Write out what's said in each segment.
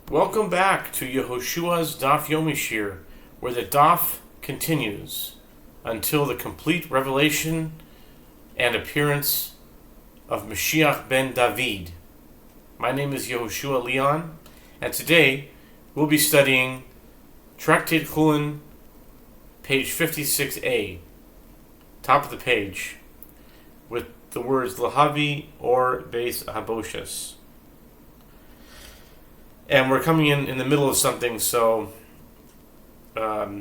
Welcome back to Yehoshua's Daf Yomi Shiur, where the Daf continues until the complete revelation and appearance of Mashiach ben David. My name is Yehoshua Leon, and today we'll be studying Tractate Chullin, page 56a, top of the page, with the words Lahavi or Beis Haboshes. And we're coming in the middle of something, so Lahavi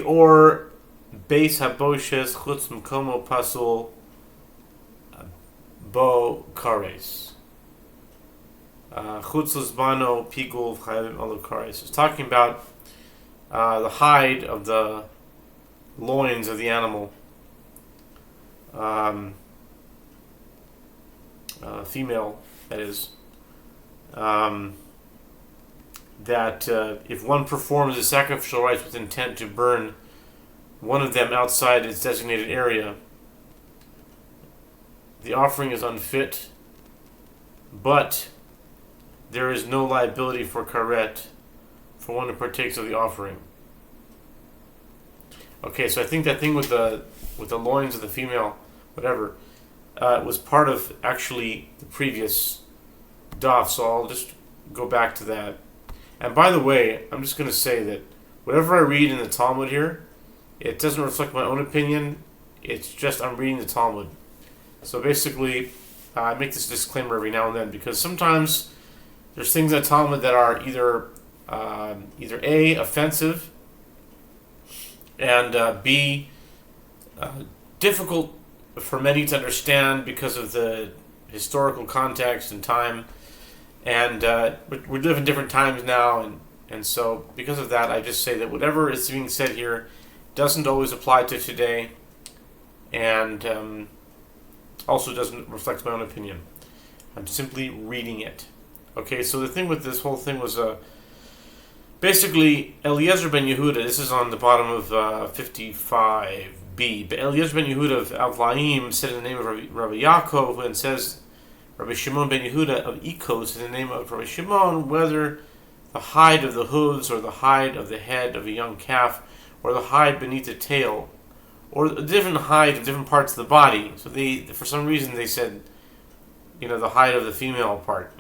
or Beis Haboshes Chutz Mkomo Pasul Bo Kares Chutz Lizbano Pigul Chayim Olu Kares. It's talking about the hide of the loins of the animal, female, that is. That if one performs the sacrificial rites with intent to burn one of them outside its designated area, the offering is unfit, but there is no liability for karet for one who partakes of the offering. Okay, so I think that thing with the loins of the female, whatever, was part of actually the previous daf, so I'll just go back to that. And by the way, I'm just going to say that whatever I read in the Talmud here, it doesn't reflect my own opinion. It's just I'm reading the Talmud. So basically, I make this disclaimer every now and then because sometimes there's things in the Talmud that are either A, offensive, and B, difficult for many to understand because of the historical context and time. And we live in different times now, and so because of that, I just say that whatever is being said here doesn't always apply to today, and also doesn't reflect my own opinion. I'm simply reading it. Okay, so the thing with this whole thing was basically Eliezer ben Yehuda. This is on the bottom of 55b. But Eliezer ben Yehuda of Avlaim said in the name of Rabbi Yaakov, and says Rabbi Shimon ben Yehuda of Ikos in the name of Rabbi Shimon, whether the hide of the hooves or the hide of the head of a young calf or the hide beneath the tail or a different hide of different parts of the body. So they, for some reason, they said, the hide of the female part,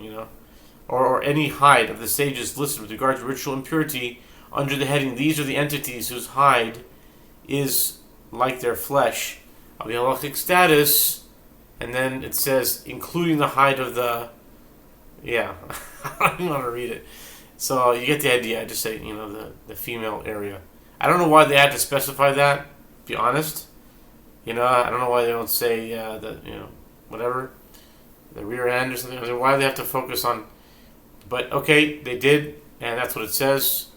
or any hide of the sages listed with regard to ritual impurity under the heading, these are the entities whose hide is like their flesh of the halachic status. And then it says, including the hide of the... Yeah, I don't even want to read it. So you get the idea. I just say, the female area. I don't know why they had to specify that, to be honest. I don't know why they don't say, whatever, the rear end or something. I mean, why do they have to focus on... But, okay, they did, and that's what it says.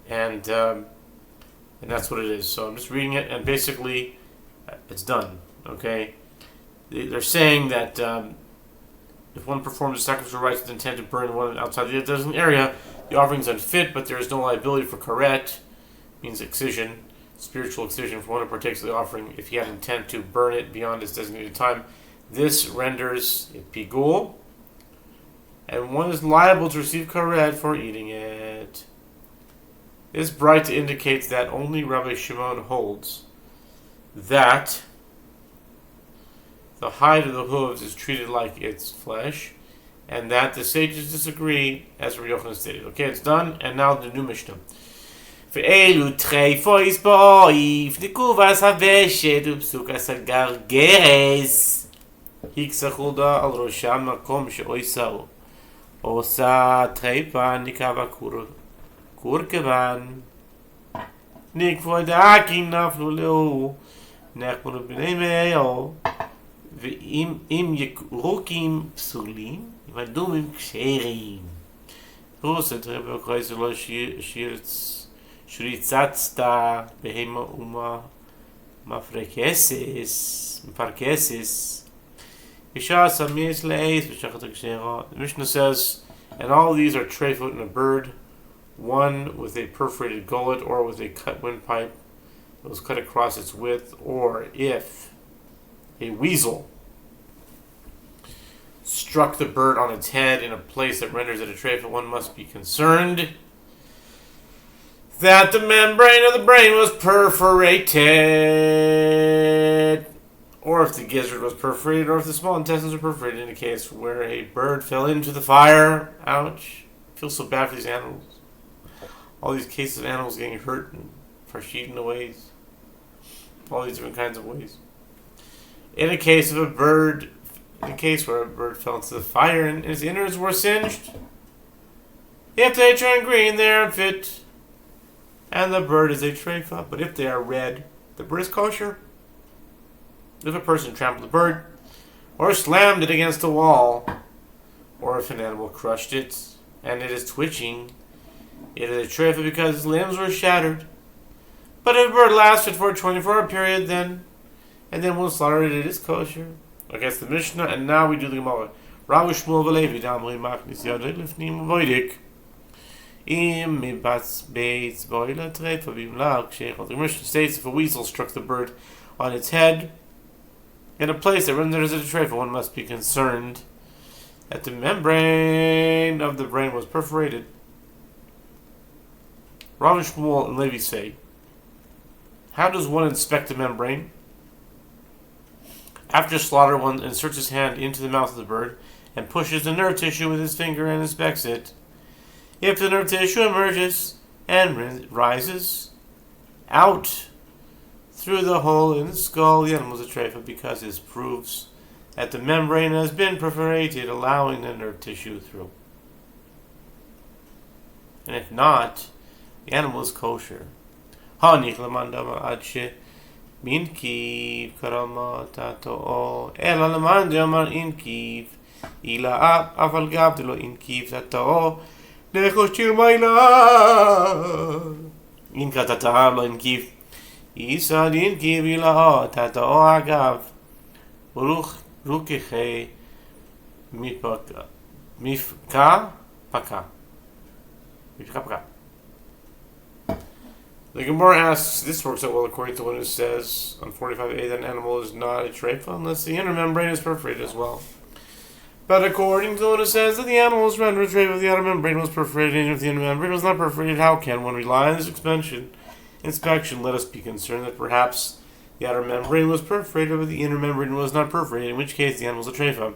And that's what it is. So I'm just reading it, and basically, it's done, okay? They're saying that if one performs the sacrificial rites with intent to burn one outside the designated area, the offering is unfit, but there is no liability for karet, means excision, spiritual excision, for one who partakes of the offering if he had intent to burn it beyond its designated time. This renders it pigul, and one is liable to receive karet for eating it. This bright indicates that only Rabbi Shimon holds that the hide of the hooves is treated like its flesh, and that the sages disagree, as Rabbi Yochanan stated. Okay, it's done, and now the new Mishnah. Ve'elu treifois bo'if, nikuvas haveshet, upsukas hagargeres, hiksachulda al rosham makom she'oisau, osa treipan nikava kurkevan, nikvoidakin naflu leu, nechmunu b'nei meo, ואם ירוקים פסולים, אם אדומים כשרים. רוסת רבי הקרייס ולא שריצצת בהמה אומה מפרקסס. אישה סמיס לאיס ושחת הכשרה. The Mishnah says, and all these are treifot in a bird, one with a perforated gullet or with a cut windpipe that was cut across its width, or if a weasel struck the bird on its head in a place that renders it a treifa, one must be concerned that the membrane of the brain was perforated, or if the gizzard was perforated, or if the small intestines were perforated, in a case where a bird fell into the fire. Ouch. I feel so bad for these animals. All these cases of animals getting hurt and eaten away. All these different kinds of ways. In a case where a bird fell into the fire and his innards were singed, if they turn green, they are unfit, and the bird is a treifa. But if they are red, the bird is kosher. If a person trampled the bird, or slammed it against the wall, or if an animal crushed it, and it is twitching, it is a treifa because its limbs were shattered. But if a bird lasted for a 24-hour period, then we'll slaughter it, it is kosher. Okay, it's the Mishnah, and now we do the Gemara. Rav Shmuel v'Levi damri machnis yadei lifnim voidik. Im mibats beitz boila treifa bimlag sheichot. The Mishnah states if a weasel struck the bird on its head in a place that renders it a treifa, one must be concerned that the membrane of the brain was perforated. Rav Shmuel and Levi say, how does one inspect the membrane? After slaughter, one inserts his hand into the mouth of the bird and pushes the nerve tissue with his finger and inspects it. If the nerve tissue emerges and rises out through the hole in the skull, the animal is a treifa because this proves that the membrane has been perforated, allowing the nerve tissue through. And if not, the animal is kosher. Hanich lemandama adshe minkiv karama tato ela lemandama inkiv ila aval gav delo inkiv tato nechoshir maila inka tata lo inkiv isa inkiv ila tato agav rukeche mifka paka. The Gemara asks, this works out well according to one who says on 45a that an animal is not a treifa unless the inner membrane is perforated as well. But according to one who says that the animal is rendered a treifa if the outer membrane was perforated, and if the inner membrane was not perforated, how can one rely on this inspection? Let us be concerned that perhaps the outer membrane was perforated but the inner membrane was not perforated, in which case the animal is a treifa.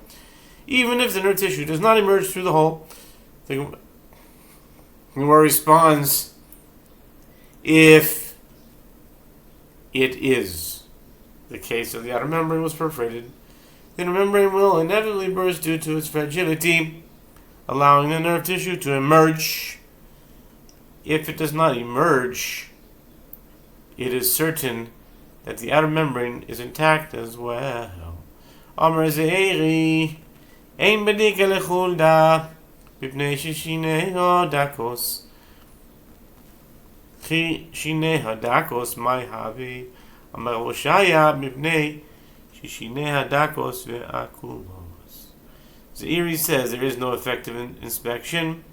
Even if the nerve tissue does not emerge through the hole, the Gemara responds, if it is the case that the outer membrane was perforated, the inner membrane will inevitably burst due to its fragility, allowing the nerve tissue to emerge. If it does not emerge, it is certain that the outer membrane is intact as well. Amar Zeiri, ein bedika lechulda, b'pnei shishineho dakos. Shinei hadakos my havi Amar Yehoshua mipnei shinei hadakos ve'akumos. Zeiri says there is no effective inspection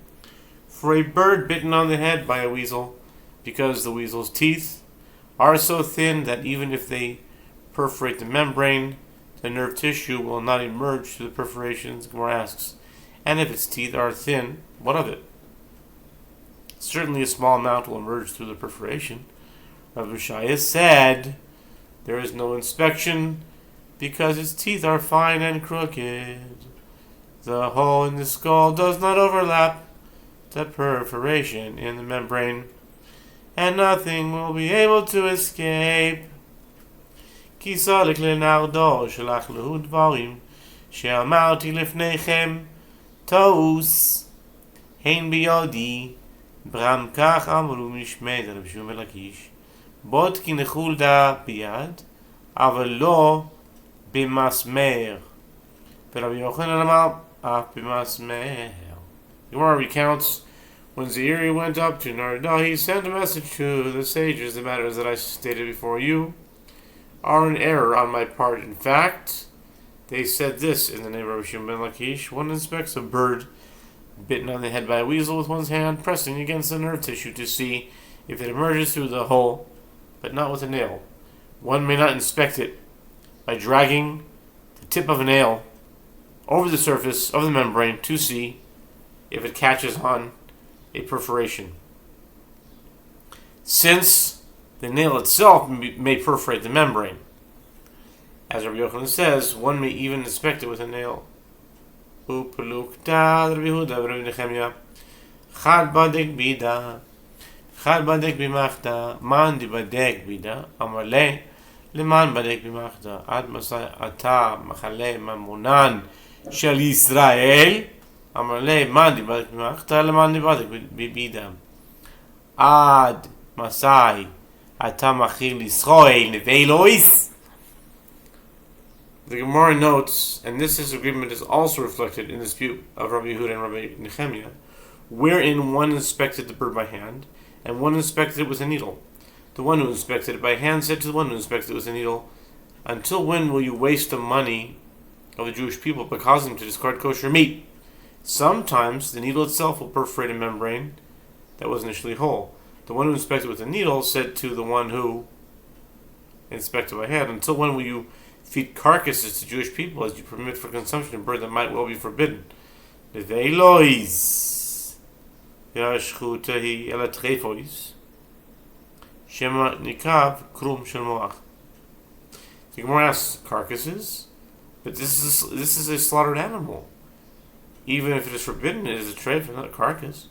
for a bird bitten on the head by a weasel because the weasel's teeth are so thin that even if they perforate the membrane, the nerve tissue will not emerge through the perforations. Gemara asks, and if its teeth are thin, what of it? Certainly a small amount will emerge through the perforation. Rav Yehoshua said there is no inspection because its teeth are fine and crooked. The hole in the skull does not overlap the perforation in the membrane, and nothing will be able to escape. Kisalik lenardo shelach lehu dvarim she'amarti lifnechem toos hein biyodi Bram kach amru mishmei Rabbi Shimon ben Lakish bot ki nechulda biyad aval lo b'masmer Rabbi Yochanan amar af b'masmer. The Gemara recounts when Zeiri went up to Narada, he sent a message to the sages. The matters that I stated before you are an error on my part. In fact, they said this in the name of Rabbi Shimon ben Lakish: one inspects a bird bitten on the head by a weasel with one's hand, pressing against the nerve tissue to see if it emerges through the hole, but not with a nail. One may not inspect it by dragging the tip of a nail over the surface of the membrane to see if it catches on a perforation. Since the nail itself may perforate the membrane, as Rabbi Yochanan says, one may even inspect it with a nail. Upelukta Rabbi Yehuda Rabbi Nechemia Chad badek bida Chad badek b'machta Man di badek bida Amar le Leman badek b'machta Ad masai ata Machale mamunan Shel Yisrael Amar le Man di badek b'machta Leman di badek b'bida Ad masai ata machil Yisrael Nevelois. The Gemara notes, and this disagreement is also reflected in the dispute of Rabbi Yehuda and Rabbi Nechemia, wherein one inspected the bird by hand, and one inspected it with a needle. The one who inspected it by hand said to the one who inspected it with a needle, "Until when will you waste the money of the Jewish people by causing them to discard kosher meat? Sometimes the needle itself will perforate a membrane that was initially whole." The one who inspected with a needle said to the one who inspected by hand, "Until when will you feed carcasses to Jewish people as you permit for consumption a bird that might well be forbidden?" The Gemara asks, carcasses? But this is a slaughtered animal. Even if it is forbidden, it is a treifa, not a carcass.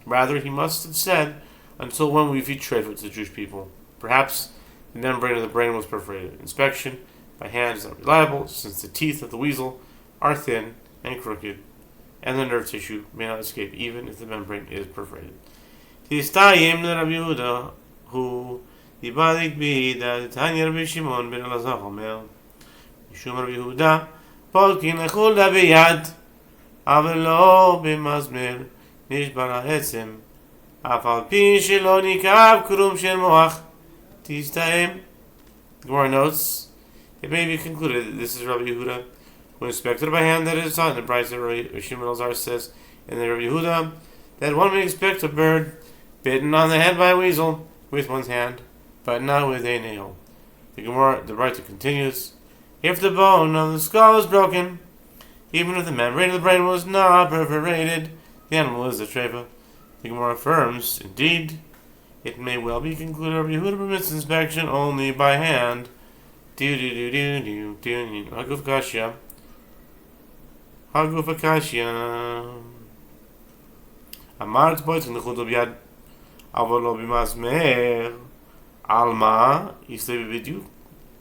Rather, he must have said, "Until when we feed treifa to the Jewish people?" Perhaps the membrane of the brain was perforated. Inspection by hand is not reliable, since the teeth of the weasel are thin and crooked, and the nerve tissue may not escape even if the membrane is perforated. Tistayim Rabbi Yehuda, who dibadik b'ida, Tanya Rabbi Shimon ben Elazar Omer, Mishum Rabbi Yehuda, polkin lechulda b'yad, אבל לא במזמר, נשבר העצם, אף על פי שלא ניקב קרום של מוח. Tistayim. Gemara notes, it may be concluded that this is Rabbi Yehuda, who inspected by hand that it is taught in the Brisa. Rabbi Shimon Elazar says in the Rabbi Yehuda that one may inspect a bird bitten on the head by a weasel with one's hand, but not with a nail. The Brisa continues, if the bone of the skull is broken, even if the membrane of the brain was not perforated, the animal is a treifa. The Gemara affirms, indeed, it may well be concluded Rabbi Yehuda permits inspection only by hand. Haguf Kashya. Amart boitzin lechudol b'yad, aval lo b'mazmer, alma yisle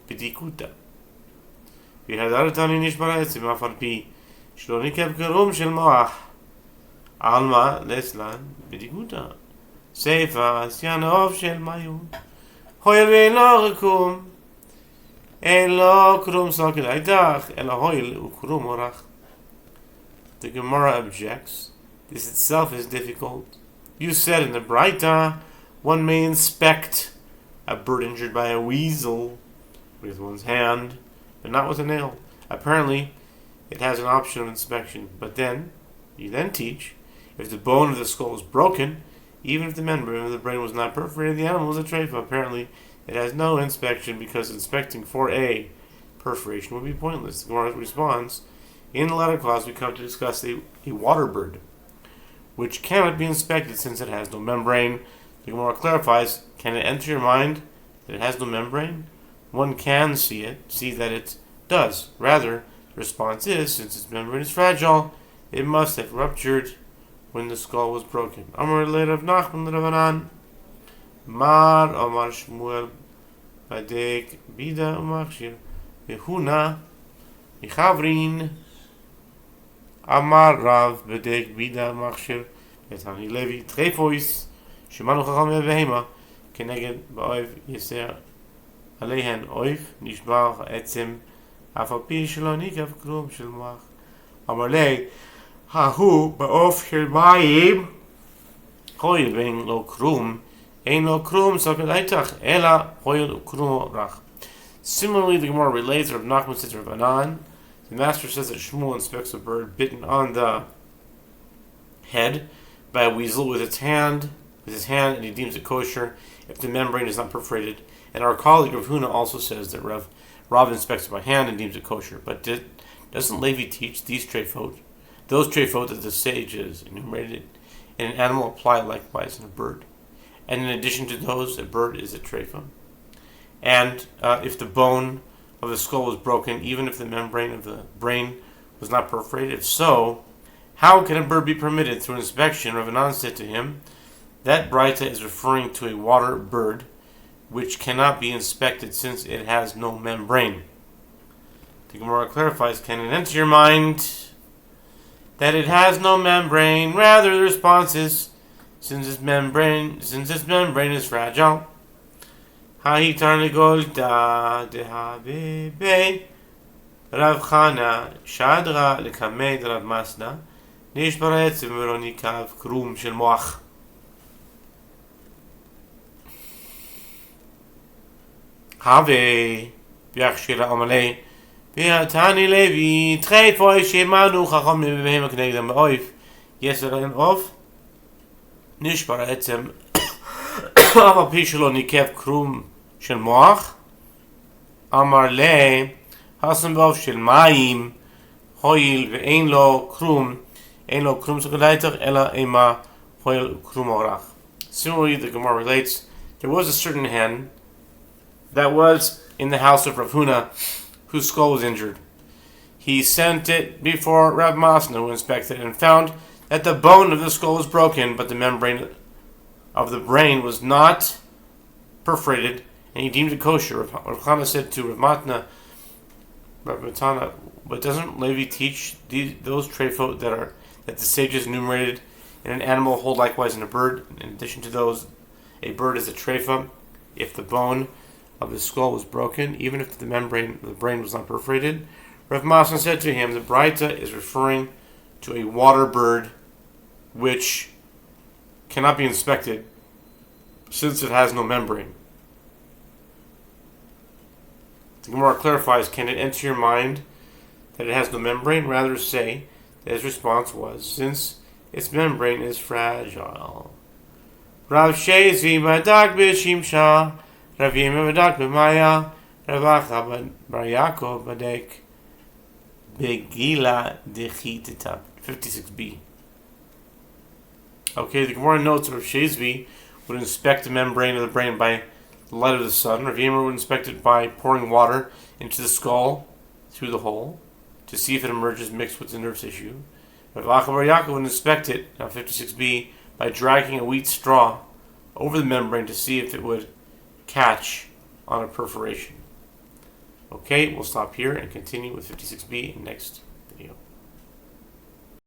b'dikuta. V'hadar tani nishbar ha'etzim אף על פי שלא ניקב קרום של מוח. alma leslan b'dikuta. Seifa asyanov shel mayu. Hoyel ve'lo rekum. Elo krum soket aitach. Elo hoyel ukrum orach. The Gemara objects, this itself is difficult. You said in the Braita, one may inspect a bird injured by a weasel with one's hand, but not with a nail. Apparently, it has an option of inspection. But then, you then teach, if the bone of the skull is broken, even if the membrane of the brain was not perforated, the animal is a treifa. Apparently, it has no inspection because inspecting for a perforation would be pointless. The Gemara responds, in the latter clause we come to discuss a water bird, which cannot be inspected since it has no membrane. The Gemara clarifies, can it enter your mind that it has no membrane? One can see that it does. Rather, the response is, since its membrane is fragile, it must have ruptured when the skull was broken. Amar le'Rav Nachman l'Ravanan, Mar Amar Shmuel, Badek Bida Umachshir, Yehuna, Michavrin, Amar Rav Badek Bida Umachshir, Etani Levi, Trefois, Shemanu Chacham Yevehema, Keneged Ba'oiv Yeser, Aleihen Oiv, Nishbar Etzem, אף על פי שלא ניקב כלום של מוח. אמר לי, ההוא בעוף של מים, הואיל ואין לו כלום, אין לו כלום סוקת איתך, אלא הואיל וכלום רך. Similarly, the Gemara relates Rav Nachman says Rav Anan, the master says that Shmuel inspects a bird bitten on the head by a weasel with his hand, and he deems it kosher if the membrane is not perforated. And our colleague Rav Huna also says that Rav inspects it by hand and deems it kosher. But Doesn't Levi teach these treifot? Those treifot that the sages enumerated in an animal apply likewise in a bird. And in addition to those, a bird is a treifot. And if the bone of the skull was broken, even if the membrane of the brain was not perforated, if so, how can a bird be permitted through inspection? Rav Anan said to him, that Braita is referring to a water bird, which cannot be inspected since it has no membrane. The Gemara clarifies, can it enter your mind that it has no membrane? Rather, the response is, since its membrane is fragile. Ha'itar negolta dehabebe Rav Chana shadra lekamed Rav Masna nish baretzim veronikav krum shel moach. Have biachshira amalei Tani Levi, treifoi shemanu chacham behem knegdam oif. Yeseren of nishbar etzem ava pishlo nikev krum shel moach. Amar le hasan bov shel mayim hoil ve'ein lo krum sokaleiter ela ema hoil krum orach. Similarly, the Gemara relates, there was a certain hen that was in the house of Rav Huna, whose skull was injured. He sent it before Rav Masna, who inspected it, and found that the bone of the skull was broken, but the membrane of the brain was not perforated, and he deemed it kosher. Rav Chana said to Rav Matana, but doesn't Levi teach those treifot that the sages enumerated in an animal hold likewise in a bird? In addition to those, a bird is a treifa if the bone of the skull was broken, even if the membrane of the brain was not perforated. Rav Masna said to him, the Braita is referring to a water bird which cannot be inspected since it has no membrane. The Gemara clarifies, can it enter your mind that it has no membrane? Rather say that his response was, since its membrane is fragile. Rav Shezi Badak B'Shimsha Rav Yemi Badak B'Maya Rav Acha Bar Yaakov Badek Begila Dechitita. 56b. Okay, the Gemara notes that Rav Shezvi would inspect the membrane of the brain by the light of the sun. Rav Yemi would inspect it by pouring water into the skull through the hole to see if it emerges mixed with the nerve tissue. Rav Acha Bar Yaakov would inspect it, now 56b, by dragging a wheat straw over the membrane to see if it would catch on a perforation. Okay, we'll stop here and continue with 56b next.